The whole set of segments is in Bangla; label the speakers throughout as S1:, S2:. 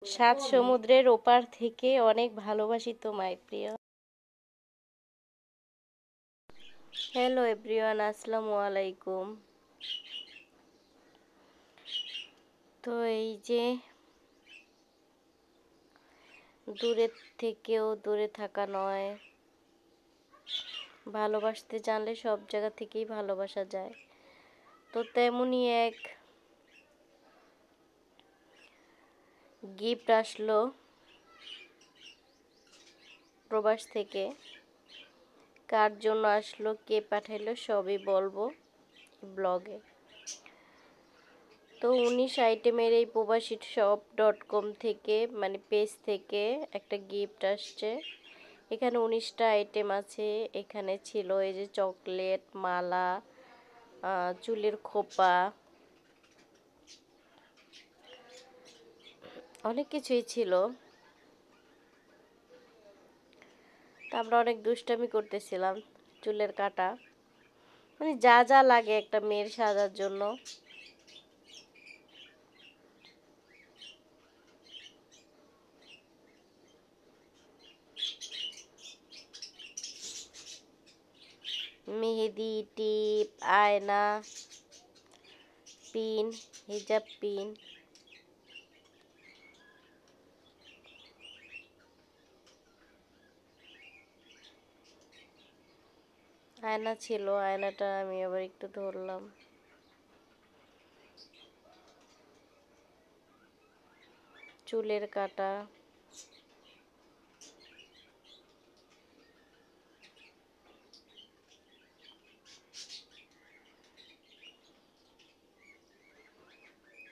S1: সাত সমুদ্রের ওপার থেকে অনেক ভালোবাসি তোমায় প্রিয়। হ্যালো এভরিওয়ান, আসসালামু আলাইকুম। তো এই যে দূরের থেকেও দূরে থাকা নয়, ভালোবাসতে জানলে সব জায়গা থেকেই ভালোবাসা যায়। তো তেমনই এক গিফট আসলো প্রবাস থেকে। কার জন্য আসলো, কে পাঠাইলো, সবই বলবো ব্লগে। তো 19 আইটেমের এই প্রবাসী shop.com থেকে, মানে পেজ থেকে একটা গিফট আসছে। এখানে 19টা আইটেম আছে। এখানে ছিল এই যে চকলেট, মালা, চুলের খোপা, অনেক কিছুই ছিল। তা আমরা অনেক দুষ্টামি করতেছিলাম। চুলের কাটা, মানে যা যা লাগে একটা মেয়ের সাজার জন্য। মেহেদি, টিপ, আয়না, পিন, হিজাব পিন, আয়না ছিল। আয়নাটা আমি আবার একটু ধরলাম। চুলের কাটা,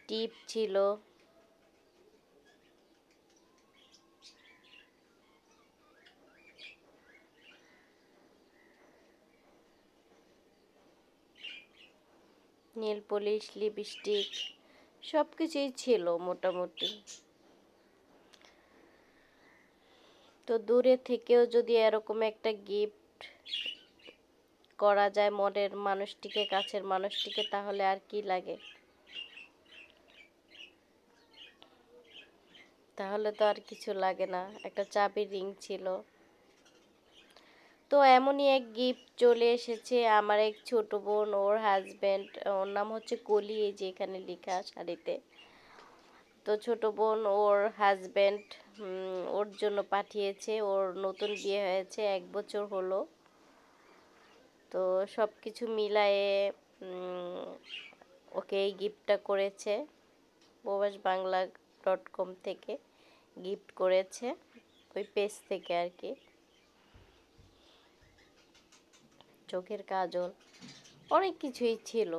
S1: টিপ ছিল, নেল পলিশ, লিপস্টিক, সব কিছুই ছিল মোটামুটি। তো দূরে থেকেও যদি এরকম একটা গিফট করা যায় মনের মানুষটিকে, কাছের মানুষটিকে, তাহলে আর কি লাগে? তাহলে তো আর কিছু লাগে না। একটা চাবির রিং ছিল। তো এমনই এক গিফট চলে এসেছে আমার এক ছোট বোন, ওর হাজব্যান্ড, ওর নাম হচ্ছে কলি, এই যে এখানে লেখা শাড়িতে। তো ছোট বোন ওর হাজব্যান্ড ওর জন্য পাঠিয়েছে। ওর নতুন বিয়ে হয়েছে, 1 বছর হলো। তো সব কিছু মিলায়ে ওকে এই গিফটটা করেছে। প্রবাসবাংলা.com থেকে গিফট করেছে, ওই পেজ থেকে আর কি। চোখের কাজল, অনেক কিছুই ছিল।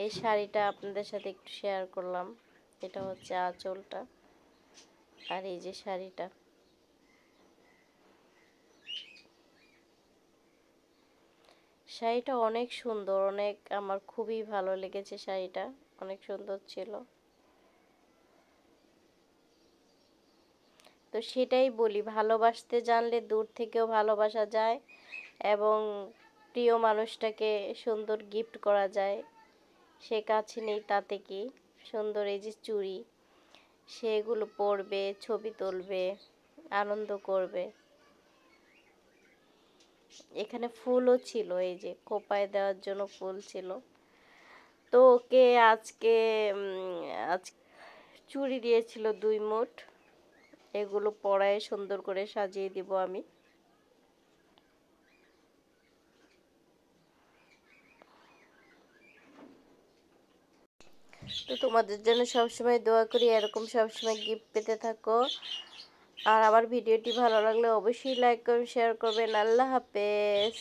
S1: এই শাড়িটা আপনাদের সাথে একটু শেয়ার করলাম। এটা হচ্ছে আঁচলটা, আর এই যে শাড়িটা। শাড়িটা অনেক সুন্দর, অনেক, আমার খুবই ভালো লেগেছে শাড়িটা, অনেক সুন্দর ছিল। তো সেটাই বলি, ভালোবাসতে জানলে দূর থেকেও ভালোবাসা যায় এবং প্রিয় মানুষটাকে সুন্দর গিফট করা যায়। সে কাছে নেই তাতে কি, সুন্দর এই যে চুড়ি, সেগুলো পরবে, ছবি তুলবে, আনন্দ করবে। এখানে ফুলও ছিল, এই যে খোপায় দেওয়ার জন্য ফুল ছিল। তো ওকে আজকে আজ চুড়ি দিয়েছিল 2 মুঠ। এগুলো পরায় সুন্দর করে সাজিয়ে দিব আমি। তো তোমাদের জন্য সবসময় দোয়া করি, এরকম সবসময় গিফট পেতে থাকো। আর আমার ভিডিওটি ভালো লাগলে অবশ্যই লাইক করবেন, শেয়ার করবেন। আল্লাহ হাফেজ।